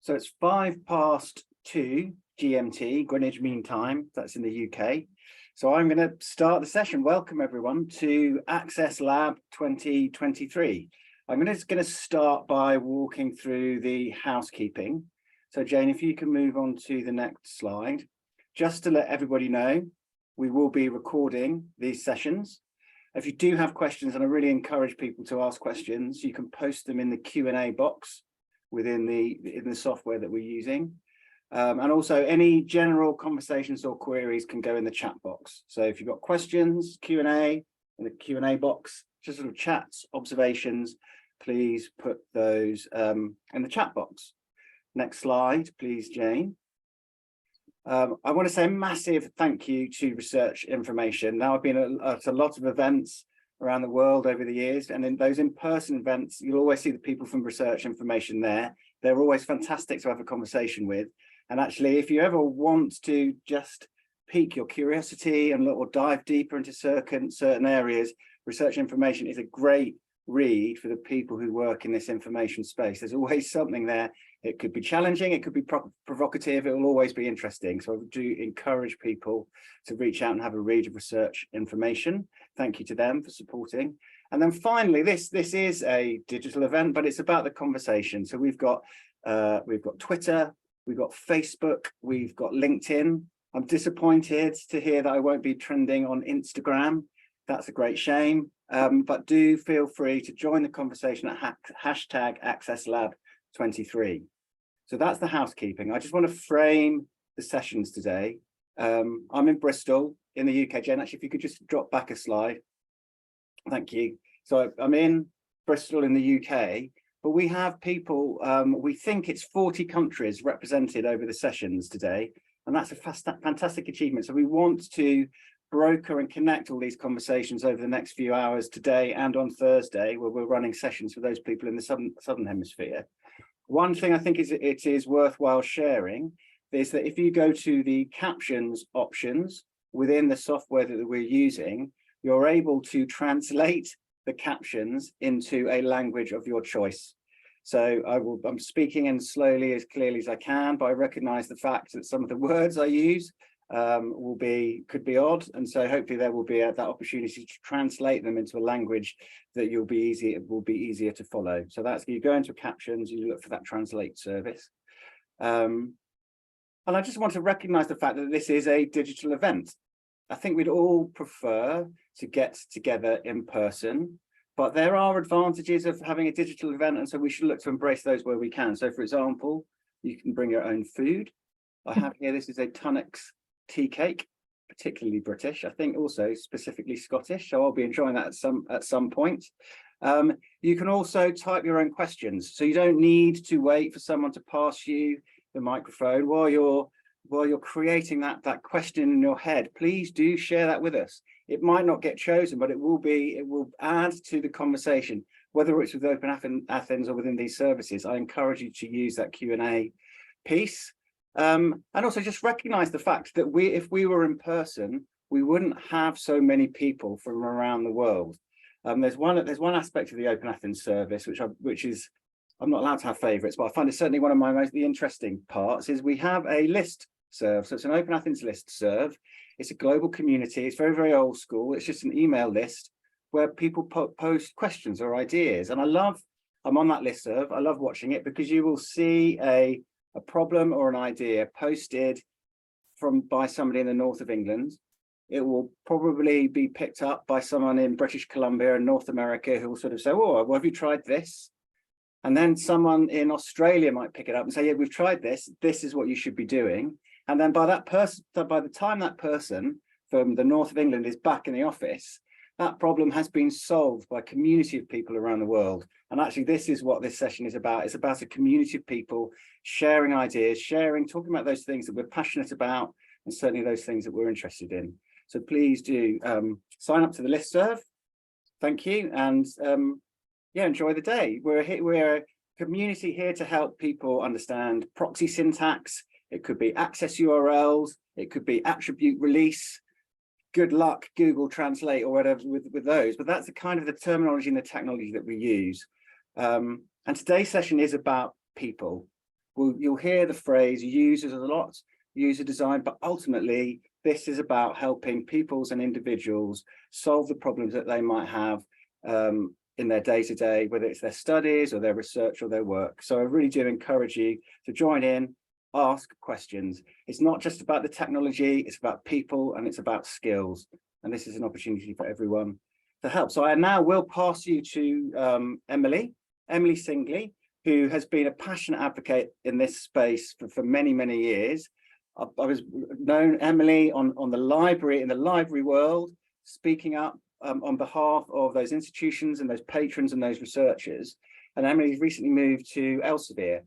So it's 2:05 GMT, Greenwich Mean Time, that's in the UK. So I'm going to start the session. Welcome everyone to Access Lab 2023. I'm just going to start by walking through the housekeeping. So Jane, if you can move on to the next slide. Just to let everybody know, we will be recording these sessions. If you do have questions, and I really encourage people to ask questions, you can post them in the Q&A box within the software that we're using. And also any general conversations or queries can go in the chat box. So if you've got questions, Q&A in the Q&A box, just sort of chats, observations, please put those in the chat box. Next slide, please, Jane. I want to say a massive thank you to Research Information. Now, I've been at a lot of events around the world over the years, and in those in-person events, you'll always see the people from Research Information there. They're always fantastic to have a conversation with. And actually, if you ever want to just pique your curiosity and or dive deeper into certain areas, Research Information is a great read for the people who work in this information space. There's always something there. It could be challenging, it could be provocative, it will always be interesting. So I do encourage people to reach out and have a read of Research Information. Thank you to them for supporting. And then finally, this is a digital event, but it's about the conversation. So we've got Twitter, we've got Facebook, we've got LinkedIn. I'm disappointed to hear that I won't be trending on Instagram. That's a great shame. But do feel free to join the conversation at hashtag AccessLab23. So that's the housekeeping. I just want to frame the sessions today. I'm in Bristol in the UK. Jen, actually, if you could just drop back a slide. Thank you. So I'm in Bristol in the UK, but we have people, we think it's 40 countries represented over the sessions today, and that's a fantastic achievement. So we want to broker and connect all these conversations over the next few hours today and on Thursday, where we're running sessions for those people in the southern hemisphere. One thing I think it is worthwhile sharing is that if you go to the captions options within the software that we're using, you're able to translate the captions into a language of your choice. So I'm speaking in slowly as clearly as I can, but I recognize the fact that some of the words I use could be odd, and so hopefully there will be that opportunity to translate them into a language that will be easier to follow. So that's, you go into captions, you look for that translate service. And I just want to recognize the fact that this is a digital event. I think we'd all prefer to get together in person, but there are advantages of having a digital event, and so we should look to embrace those where we can. So for example, you can bring your own food. I have here, this is a Tunnocks tea cake, particularly British, I think also specifically Scottish, so I'll be enjoying that at some point. You can also type your own questions, so you don't need to wait for someone to pass you the microphone while you're creating that question in your head. Please do share that with us. It might not get chosen, but it will add to the conversation, whether it's with OpenAthens or within these services. I encourage you to use that Q&A piece. And also just recognize the fact that if we were in person, we wouldn't have so many people from around the world. There's one aspect of the OpenAthens service, which is, I'm not allowed to have favorites, but I find it certainly one of my most interesting parts, is we have a list serve. So it's an OpenAthens list serve. It's a global community. It's very, very old school. It's just an email list where people post questions or ideas. And I'm on that list serve. I love watching it because you will see a problem or an idea posted by somebody in the north of England. It will probably be picked up by someone in British Columbia and North America who will sort of say, oh, well, have you tried this? And then someone in Australia might pick it up and say, yeah, we've tried this. This is what you should be doing. And then by the time that person from the north of England is back in the office, that problem has been solved by a community of people around the world. And actually, this is what this session is about. It's about a community of people sharing ideas, talking about those things that we're passionate about, and certainly those things that we're interested in. So please do sign up to the listserv. Thank you. And yeah, enjoy the day. We're a community here to help people understand proxy syntax. It could be access URLs. It could be attribute release. Good luck, Google Translate or whatever with those, but that's the kind of the terminology and the technology that we use. And today's session is about people. you'll hear the phrase users a lot, user design, but ultimately this is about helping peoples and individuals solve the problems that they might have in their day-to-day, whether it's their studies or their research or their work. So I really do encourage you to join in, ask questions. It's not just about the technology, it's about people and it's about skills. And this is an opportunity for everyone to help. So I now will pass you to Emily Singley, who has been a passionate advocate in this space for many, many years. I was known Emily on the library, in the library world, speaking up on behalf of those institutions and those patrons and those researchers. And Emily's recently moved to Elsevier.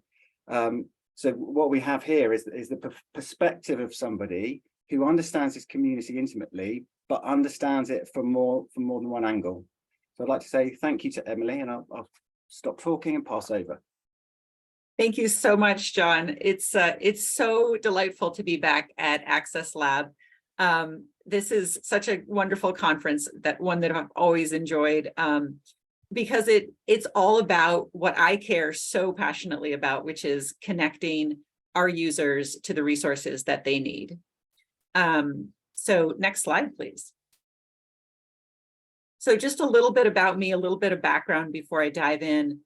So what we have here is the perspective of somebody who understands this community intimately, but understands it from more than one angle. So I'd like to say thank you to Emily, and I'll stop talking and pass over. Thank you so much, John. It's so delightful to be back at Access Lab. This is such a wonderful conference, one that I've always enjoyed, because it's all about what I care so passionately about, which is connecting our users to the resources that they need. So next slide, please. So just a little bit about me, a little bit of background before I dive in.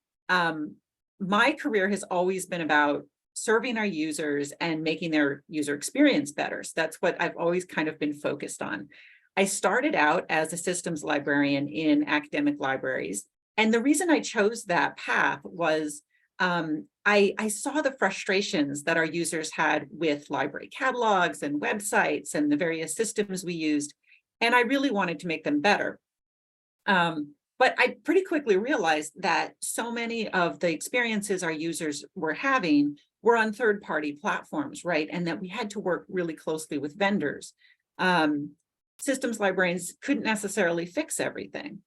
My career has always been about serving our users and making their user experience better. So that's what I've always kind of been focused on. I started out as a systems librarian in academic libraries. And the reason I chose that path was I saw the frustrations that our users had with library catalogs and websites and the various systems we used. And I really wanted to make them better. But I pretty quickly realized that so many of the experiences our users were having were on third-party platforms, right? And that we had to work really closely with vendors. Systems librarians couldn't necessarily fix everything.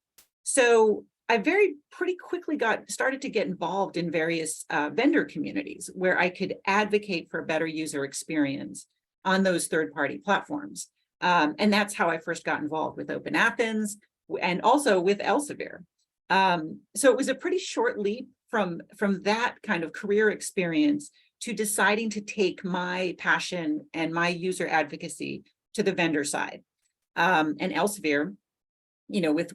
So I pretty quickly started to get involved in various vendor communities where I could advocate for a better user experience on those third-party platforms. And that's how I first got involved with OpenAthens, and also with Elsevier. So it was a pretty short leap from that kind of career experience to deciding to take my passion and my user advocacy to the vendor side. And Elsevier, with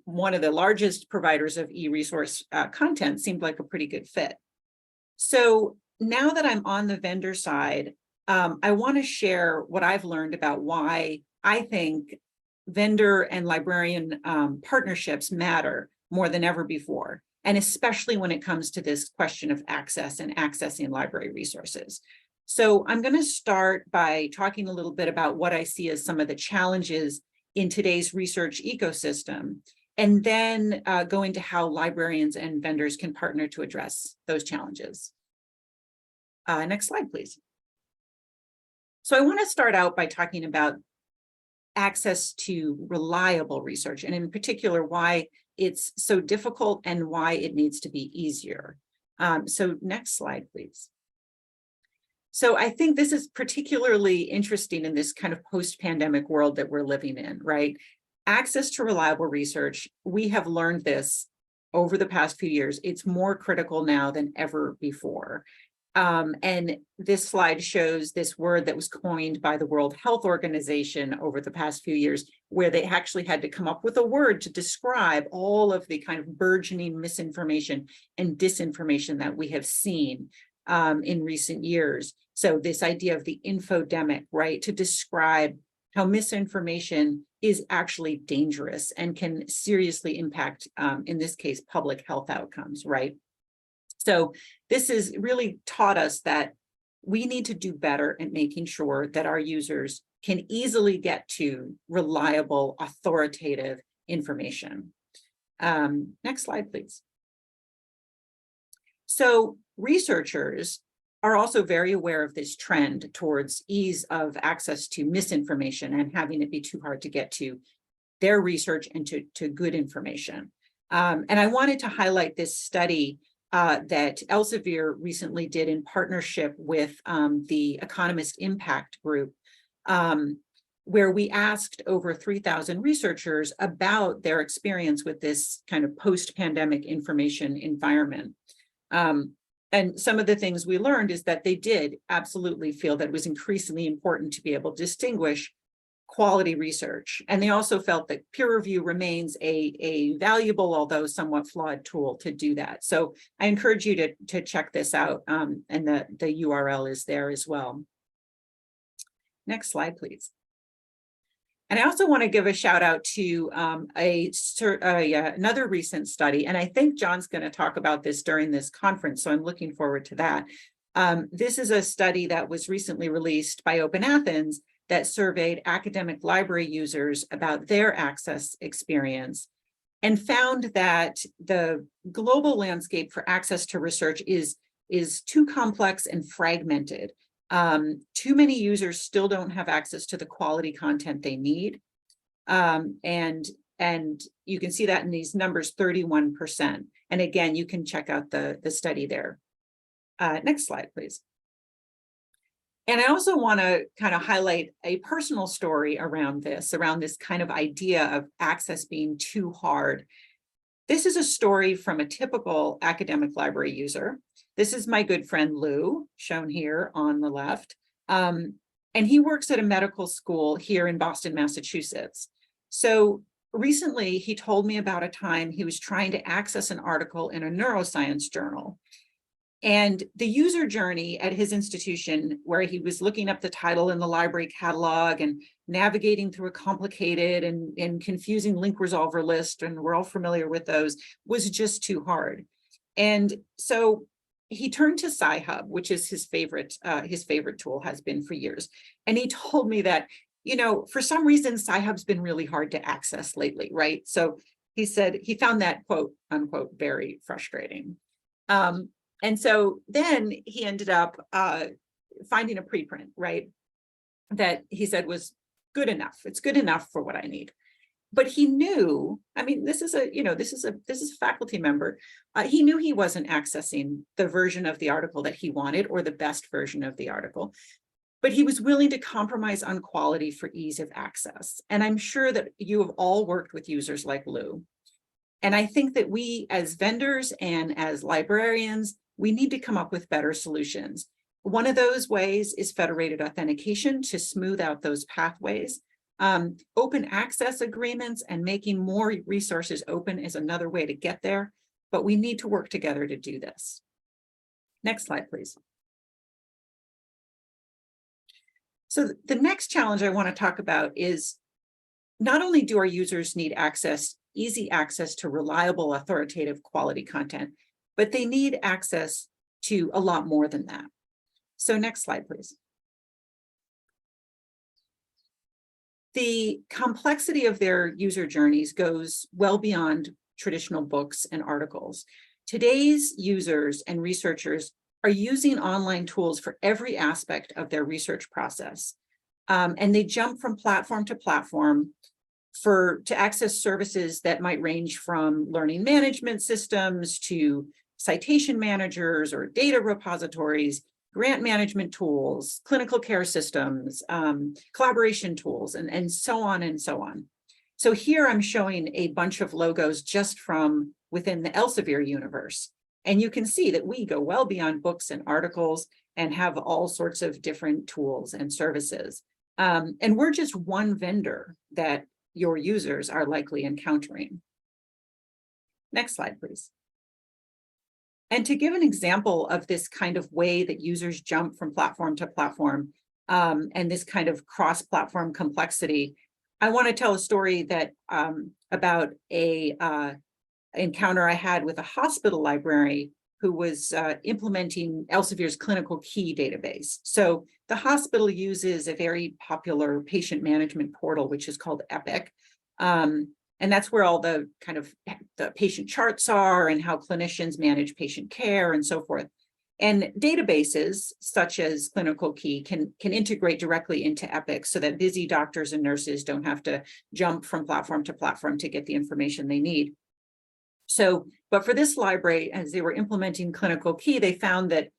one of the largest providers of e-resource content, seemed like a pretty good fit. So now that I'm on the vendor side, I want to share what I've learned about why I think vendor and librarian partnerships matter more than ever before, and especially when it comes to this question of access and accessing library resources. So I'm going to start by talking a little bit about what I see as some of the challenges in today's research ecosystem, and then go into how librarians and vendors can partner to address those challenges. Next slide, please. So I want to start out by talking about access to reliable research, and in particular, why it's so difficult and why it needs to be easier. So next slide, please. So I think this is particularly interesting in this kind of post-pandemic world that we're living in, right? Access to reliable research, we have learned this over the past few years. It's more critical now than ever before. And this slide shows this word that was coined by the World Health Organization over the past few years, where they actually had to come up with a word to describe all of the kind of burgeoning misinformation and disinformation that we have seen in recent years. So this idea of the infodemic, right, to describe how misinformation is actually dangerous and can seriously impact, in this case, public health outcomes, right? So this has really taught us that we need to do better at making sure that our users can easily get to reliable, authoritative information. Next slide, please. So researchers are also very aware of this trend towards ease of access to misinformation and having it be too hard to get to their research and to good information. And I wanted to highlight this study that Elsevier recently did in partnership with the Economist Impact Group, where we asked over 3,000 researchers about their experience with this kind of post-pandemic information environment. And some of the things we learned is that they did absolutely feel that it was increasingly important to be able to distinguish quality research. And they also felt that peer review remains a valuable, although somewhat flawed tool to do that. So I encourage you to check this out, and the URL is there as well. Next slide, please. And I also want to give a shout out to another recent study, and I think John's going to talk about this during this conference, so I'm looking forward to that. This is a study that was recently released by OpenAthens that surveyed academic library users about their access experience and found that the global landscape for access to research is too complex and fragmented. Too many users still don't have access to the quality content they need. And you can see that in these numbers, 31%. And again, you can check out the study there. Next slide, please. And I also want to kind of highlight a personal story around this kind of idea of access being too hard. This is a story from a typical academic library user. This is my good friend Lou, shown here on the left. And he works at a medical school here in Boston, Massachusetts. So recently he told me about a time he was trying to access an article in a neuroscience journal. And the user journey at his institution, where he was looking up the title in the library catalog and navigating through a complicated and confusing link resolver list, and we're all familiar with those, was just too hard. And so he turned to Sci-Hub, which is his favorite tool, has been for years. And he told me that, you know, for some reason, Sci-Hub's been really hard to access lately, right? So he said he found that, quote unquote, very frustrating. And so then he ended up finding a preprint, right, that he said was good enough. It's good enough for what I need. But he knew, I mean, this is a faculty member. He knew he wasn't accessing the version of the article that he wanted or the best version of the article, but he was willing to compromise on quality for ease of access. And I'm sure that you have all worked with users like Lou. And I think that we as vendors and as librarians, we need to come up with better solutions. One of those ways is federated authentication to smooth out those pathways. Open access agreements and making more resources open is another way to get there, but we need to work together to do this. Next slide, please. So the next challenge I want to talk about is not only do our users need easy access to reliable, authoritative quality content, but they need access to a lot more than that. So next slide, please. The complexity of their user journeys goes well beyond traditional books and articles. Today's users and researchers are using online tools for every aspect of their research process. And they jump from platform to platform to access services that might range from learning management systems to citation managers or data repositories, grant management tools, clinical care systems, collaboration tools, and so on and so on. So here I'm showing a bunch of logos just from within the Elsevier universe. And you can see that we go well beyond books and articles and have all sorts of different tools and services. And we're just one vendor that your users are likely encountering. Next slide, please. And to give an example of this kind of way that users jump from platform to platform and this kind of cross-platform complexity, I want to tell a story that about a encounter I had with a hospital library who was implementing Elsevier's clinical key database. So the hospital uses a very popular patient management portal, which is called Epic. And that's where all the kind of the patient charts are and how clinicians manage patient care and so forth. And databases such as Clinical Key can integrate directly into Epic so that busy doctors and nurses don't have to jump from platform to platform to get the information they need. So, but for this library, as they were implementing Clinical Key, they found that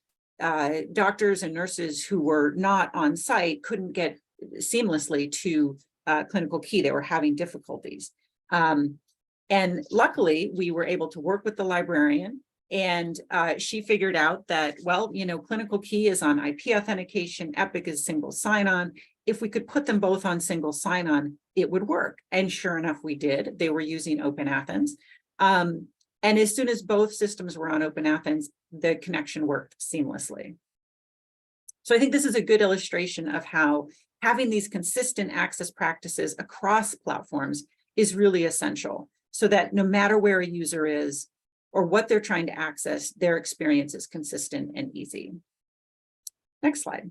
doctors and nurses who were not on site couldn't get seamlessly to Clinical Key. They were having difficulties. And luckily, we were able to work with the librarian And she figured out that, well, clinical key is on IP authentication, Epic is single sign-on. If we could put them both on single sign-on, it would work. And sure enough, we did. They were using OpenAthens. And as soon as both systems were on OpenAthens, the connection worked seamlessly. So I think this is a good illustration of how having these consistent access practices across platforms is really essential, so that no matter where a user is or what they're trying to access, their experience is consistent and easy. Next slide.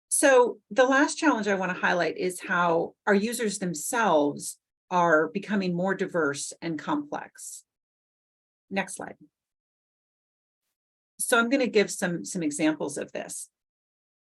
So the last challenge I want to highlight is how our users themselves are becoming more diverse and complex. Next slide. So I'm going to give some examples of this.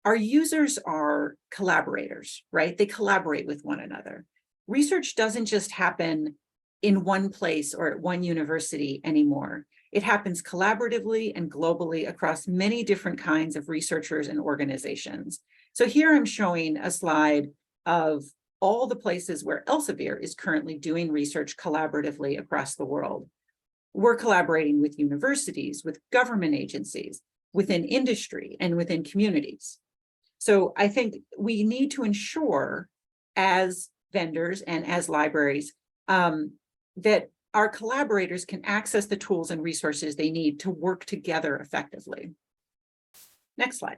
Our users are collaborators, right? They collaborate with one another. Research doesn't just happen in one place or at one university anymore. It happens collaboratively and globally across many different kinds of researchers and organizations. So here I'm showing a slide of all the places where Elsevier is currently doing research collaboratively across the world. We're collaborating with universities, with government agencies, within industry, and within communities. So I think we need to ensure, as vendors and as libraries, that our collaborators can access the tools and resources they need to work together effectively. Next slide.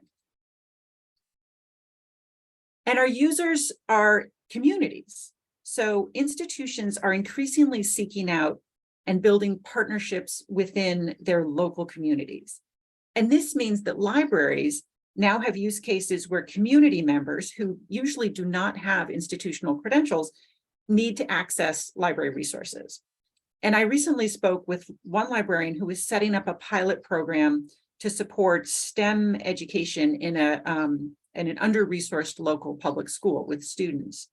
And our users are communities. So institutions are increasingly seeking out and building partnerships within their local communities. And this means that libraries now have use cases where community members who usually do not have institutional credentials need to access library resources. And I recently spoke with one librarian who was setting up a pilot program to support STEM education in an under-resourced local public school with students.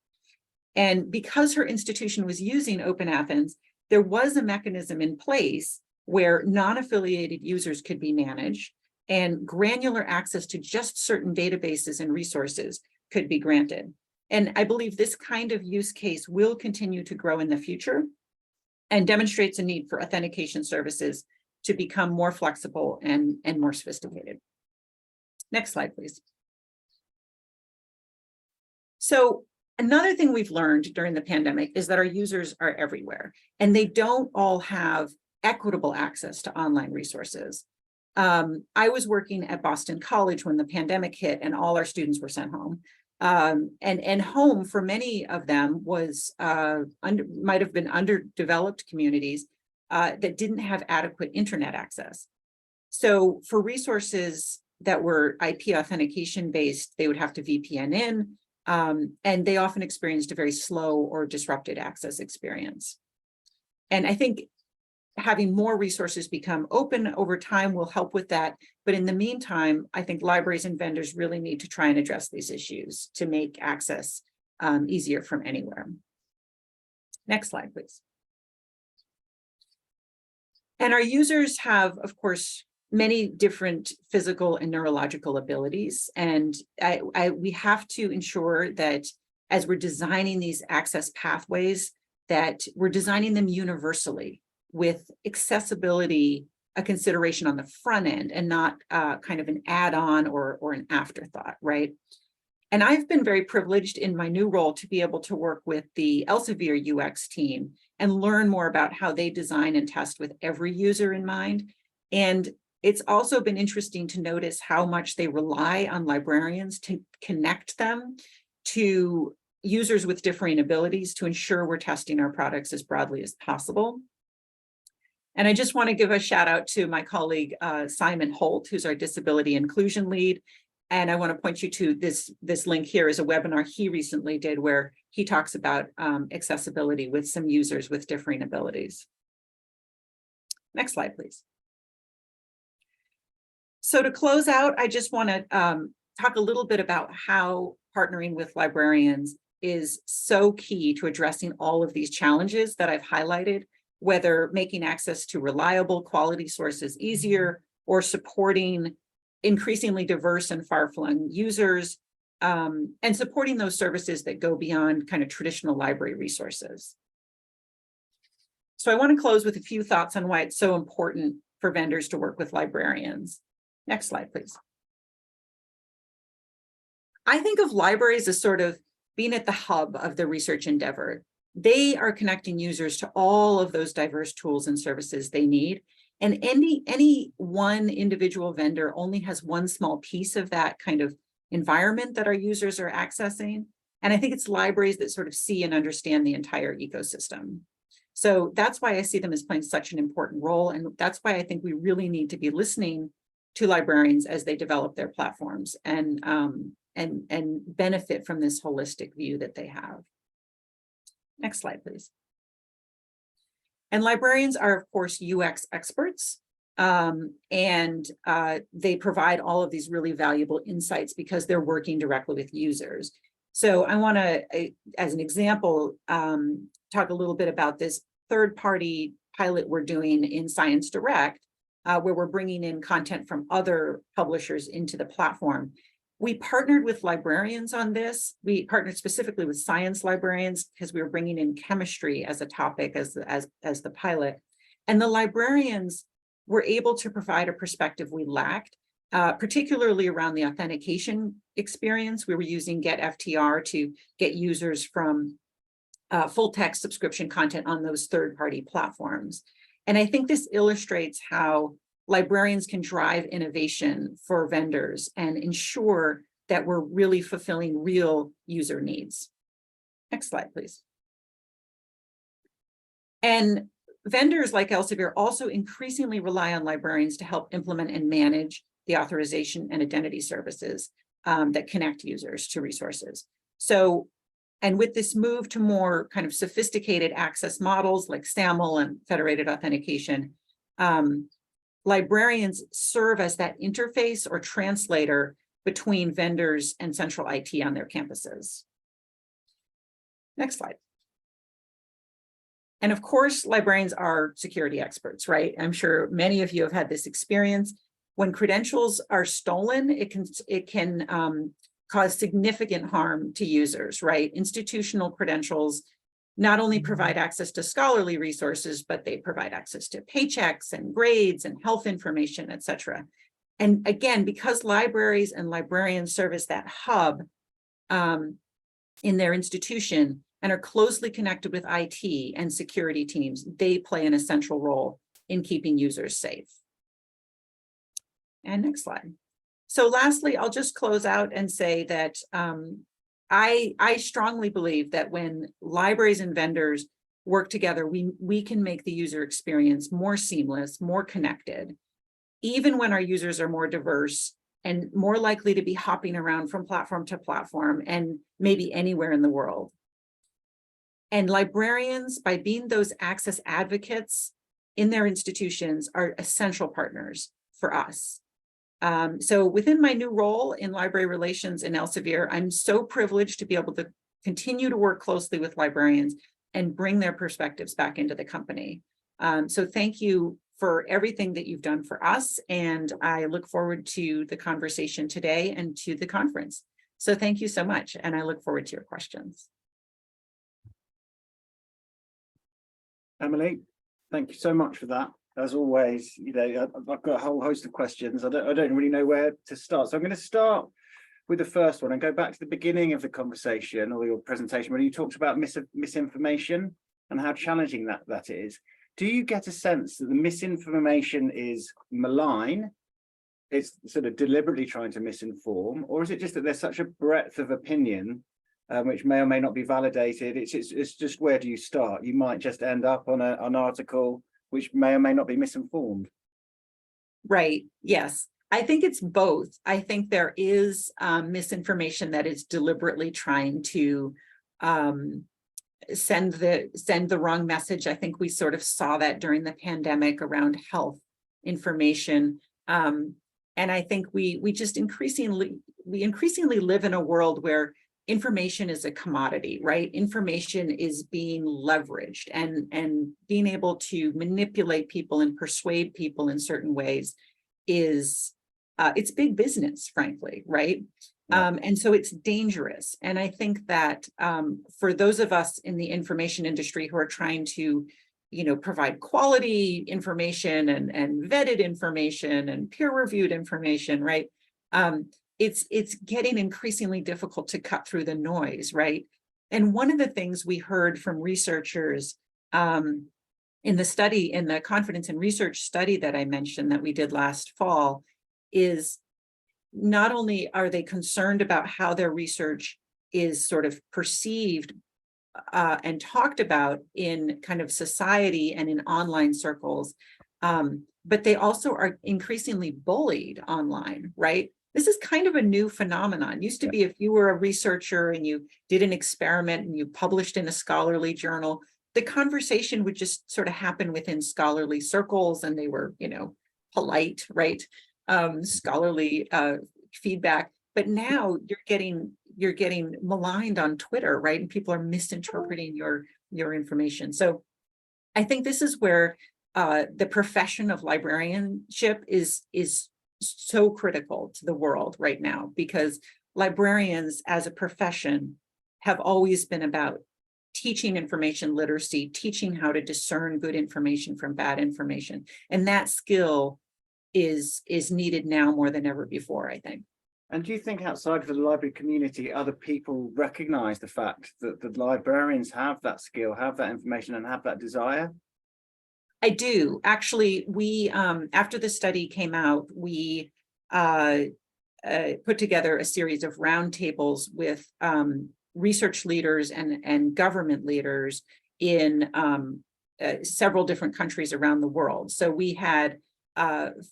And because her institution was using OpenAthens, there was a mechanism in place where non-affiliated users could be managed and granular access to just certain databases and resources could be granted. And I believe this kind of use case will continue to grow in the future and demonstrates a need for authentication services to become more flexible and more sophisticated. Next slide, please. So another thing we've learned during the pandemic is that our users are everywhere, and they don't all have equitable access to online resources. I was working at Boston College when the pandemic hit and all our students were sent home. And home for many of them was might have been underdeveloped communities that didn't have adequate internet access. So for resources that were IP authentication based, they would have to VPN in, and they often experienced a very slow or disrupted access experience. And I think having more resources become open over time will help with that. But in the meantime, I think libraries and vendors really need to try and address these issues to make access easier from anywhere. Next slide, please. And our users have, of course, many different physical and neurological abilities. And we have to ensure that as we're designing these access pathways, that we're designing them universally, with accessibility a consideration on the front end and not kind of an add-on or an afterthought, right? And I've been very privileged in my new role to be able to work with the Elsevier UX team and learn more about how they design and test with every user in mind. And it's also been interesting to notice how much they rely on librarians to connect them to users with differing abilities to ensure we're testing our products as broadly as possible. And I just want to give a shout out to my colleague, Simon Holt, who's our disability inclusion lead. And I want to point you to this link here is a webinar he recently did where he talks about accessibility with some users with differing abilities. Next slide, please. So to close out, I just want to talk a little bit about how partnering with librarians is so key to addressing all of these challenges that I've highlighted, whether making access to reliable quality sources easier or supporting increasingly diverse and far-flung users, and supporting those services that go beyond kind of traditional library resources. So I want to close with a few thoughts on why it's so important for vendors to work with librarians. Next slide, please. I think of libraries as sort of being at the hub of the research endeavor. They are connecting users to all of those diverse tools and services they need. And any one individual vendor only has one small piece of that kind of environment that our users are accessing. And I think it's libraries that sort of see and understand the entire ecosystem. So that's why I see them as playing such an important role. And that's why I think we really need to be listening to librarians as they develop their platforms and benefit from this holistic view that they have. Next slide, please. And librarians are, of course, UX experts, and they provide all of these really valuable insights because they're working directly with users. So I want to, as an example, talk a little bit about this third-party pilot we're doing in Science Direct, where we're bringing in content from other publishers into the platform. We partnered with librarians on this. We partnered specifically with science librarians because we were bringing in chemistry as a topic as the pilot. And the librarians were able to provide a perspective we lacked, particularly around the authentication experience. We were using GetFTR to get users from full text subscription content on those third-party platforms. And I think this illustrates how librarians can drive innovation for vendors and ensure that we're really fulfilling real user needs. Next slide, please. And vendors like Elsevier also increasingly rely on librarians to help implement and manage the authorization and identity services that connect users to resources. So, and with this move to more kind of sophisticated access models like SAML and federated authentication, librarians serve as that interface or translator between vendors and central IT on their campuses. Next slide. And of course, librarians are security experts, right? I'm sure many of you have had this experience. When credentials are stolen, it can cause significant harm to users, right? Institutional credentials not only provide access to scholarly resources, but they provide access to paychecks and grades and health information, et cetera. And again, because libraries and librarians serve as that hub in their institution and are closely connected with IT and security teams, they play an essential role in keeping users safe. And next slide. So lastly, I'll just close out and say that I strongly believe that when libraries and vendors work together, we can make the user experience more seamless, more connected, even when our users are more diverse and more likely to be hopping around from platform to platform and maybe anywhere in the world. And librarians, by being those access advocates in their institutions, are essential partners for us. So within my new role in library relations in Elsevier, I'm so privileged to be able to continue to work closely with librarians and bring their perspectives back into the company. So thank you for everything that you've done for us. And I look forward to the conversation today and to the conference. So thank you so much. And I look forward to your questions. Emily, thank you so much for that. As always, you know, I've got a whole host of questions. I don't really know where to start. So I'm going to start with the first one and go back to the beginning of the conversation or your presentation where you talked about misinformation and how challenging that is. Do you get a sense that the misinformation is malign? It's sort of deliberately trying to misinform, or is it just that there's such a breadth of opinion which may or may not be validated? It's just, where do you start? You might just end up on an article which may or may not be misinformed. Right. Yes. I think it's both. I think there is misinformation that is deliberately trying to send the wrong message. I think we sort of saw that during the pandemic around health information. And I think we increasingly live in a world where information is a commodity, right? Information is being leveraged and being able to manipulate people and persuade people in certain ways is, it's big business, frankly, right? Yeah. And so it's dangerous. And I think that for those of us in the information industry who are trying to, provide quality information and vetted information and peer-reviewed information, right? It's getting increasingly difficult to cut through the noise, right? And one of the things we heard from researchers in the confidence in research study that I mentioned that we did last fall is not only are they concerned about how their research is sort of perceived and talked about in kind of society and in online circles, but they also are increasingly bullied online, right? This is kind of a new phenomenon. Used to be if you were a researcher and you did an experiment and you published in a scholarly journal, the conversation would just sort of happen within scholarly circles and they were, polite, right? Scholarly feedback. But now you're getting maligned on Twitter, right? And people are misinterpreting your information. So I think this is where the profession of librarianship is so critical to the world right now, because librarians as a profession have always been about teaching information literacy, teaching how to discern good information from bad information. And that skill is needed now more than ever before, I think. And do you think outside of the library community, other people recognize the fact that the librarians have that skill, have that information, and have that desire? I do. Actually, we, after the study came out, we put together a series of roundtables with research leaders and government leaders in several different countries around the world. So we had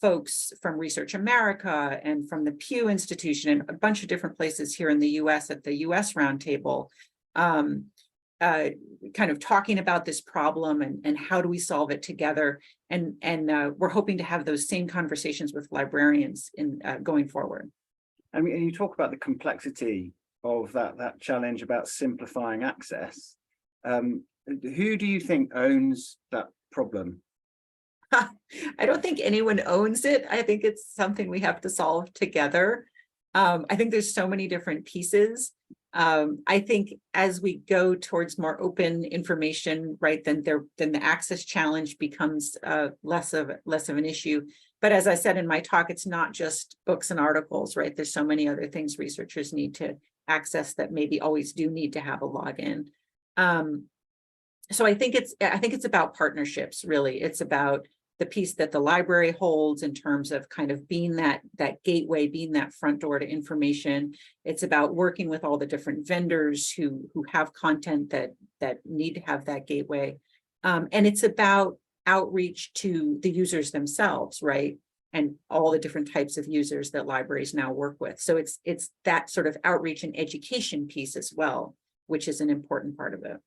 folks from Research America and from the Pew Institution and a bunch of different places here in the US at the US Roundtable, kind of talking about this problem and how do we solve it together. And we're hoping to have those same conversations with librarians in going forward. I mean, you talk about the complexity of that challenge about simplifying access. Who do you think owns that problem? I don't think anyone owns it. I think it's something we have to solve together. I think there's so many different pieces. I think as we go towards more open information, right, then the access challenge becomes less of an issue. But as I said in my talk, it's not just books and articles, right? There's so many other things researchers need to access that maybe always do need to have a login. So I think it's about partnerships, really. It's about the piece that the library holds in terms of kind of being that gateway, being that front door to information. It's about working with all the different vendors who have content that need to have that gateway. And it's about outreach to the users themselves, right? And all the different types of users that libraries now work with. So it's that sort of outreach and education piece as well, which is an important part of it.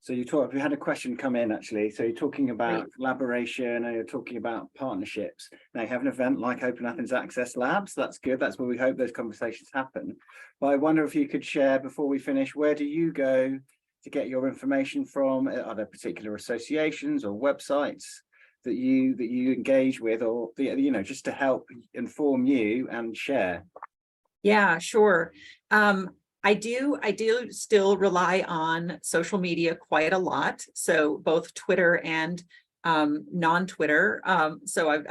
So we had a question come in actually. So you're talking about collaboration and you're talking about partnerships. Now you have an event like OpenAthens Access Labs. That's good. That's where we hope those conversations happen. But I wonder if you could share before we finish, where do you go to get your information from? Are there particular associations or websites that you engage with, or just to help inform you and share? Yeah, sure. I do still rely on social media quite a lot. So both Twitter and non-Twitter. So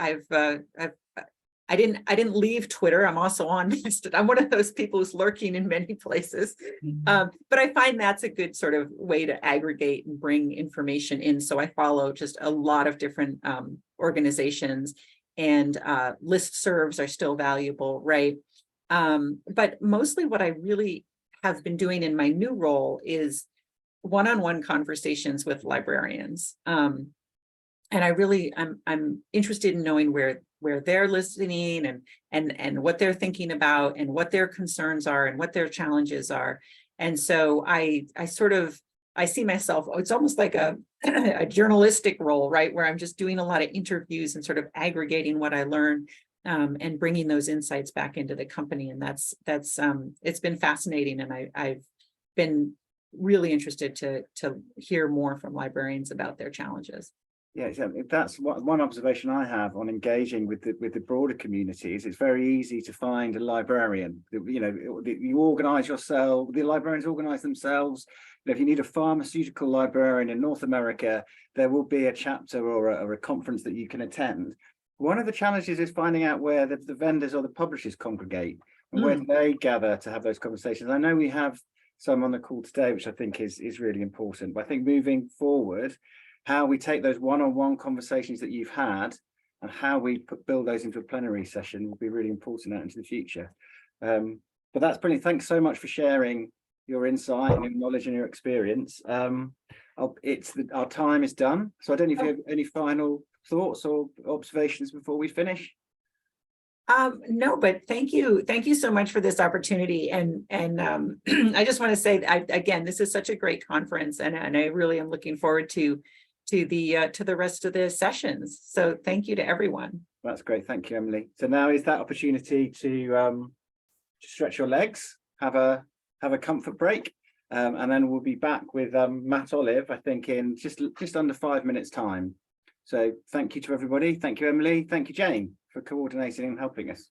I didn't leave Twitter. I'm also on Mastodon. I'm one of those people who's lurking in many places. But I find that's a good sort of way to aggregate and bring information in. So I follow just a lot of different organizations, and listservs are still valuable, right? But mostly what I really have been doing in my new role is one-on-one conversations with librarians. And I'm interested in knowing where they're listening and what they're thinking about and what their concerns are and what their challenges are. And so I see myself, it's almost like a journalistic role, right? Where I'm just doing a lot of interviews and sort of aggregating what I learn and bringing those insights back into the company. And that's it's been fascinating. And I've been really interested to hear more from librarians about their challenges. Yeah, exactly. That's one observation I have on engaging with the broader communities. It's very easy to find a librarian. You organize yourself. The librarians organize themselves if you need a pharmaceutical librarian in North America, there will be a chapter or a conference that you can attend. One of the challenges is finding out where the vendors or the publishers congregate and where do they gather to have those conversations. I know we have some on the call today, which I think is really important. But I think moving forward, how we take those one-on-one conversations that you've had and how we build those into a plenary session will be really important out into the future. But that's brilliant. Thanks so much for sharing your insight and your knowledge and your experience. Our time is done. So I don't know if you have any final thoughts or observations before we finish. No, but thank you so much for this opportunity, and I just want to say, again, this is such a great conference, and I really am looking forward to the rest of the sessions. So thank you to everyone. That's great. Thank you, Emily. So now is that opportunity to stretch your legs, have a comfort break, and then we'll be back with Matt Olive, I think, in just under 5 minutes time. So thank you to everybody. Thank you, Emily. Thank you, Jane, for coordinating and helping us.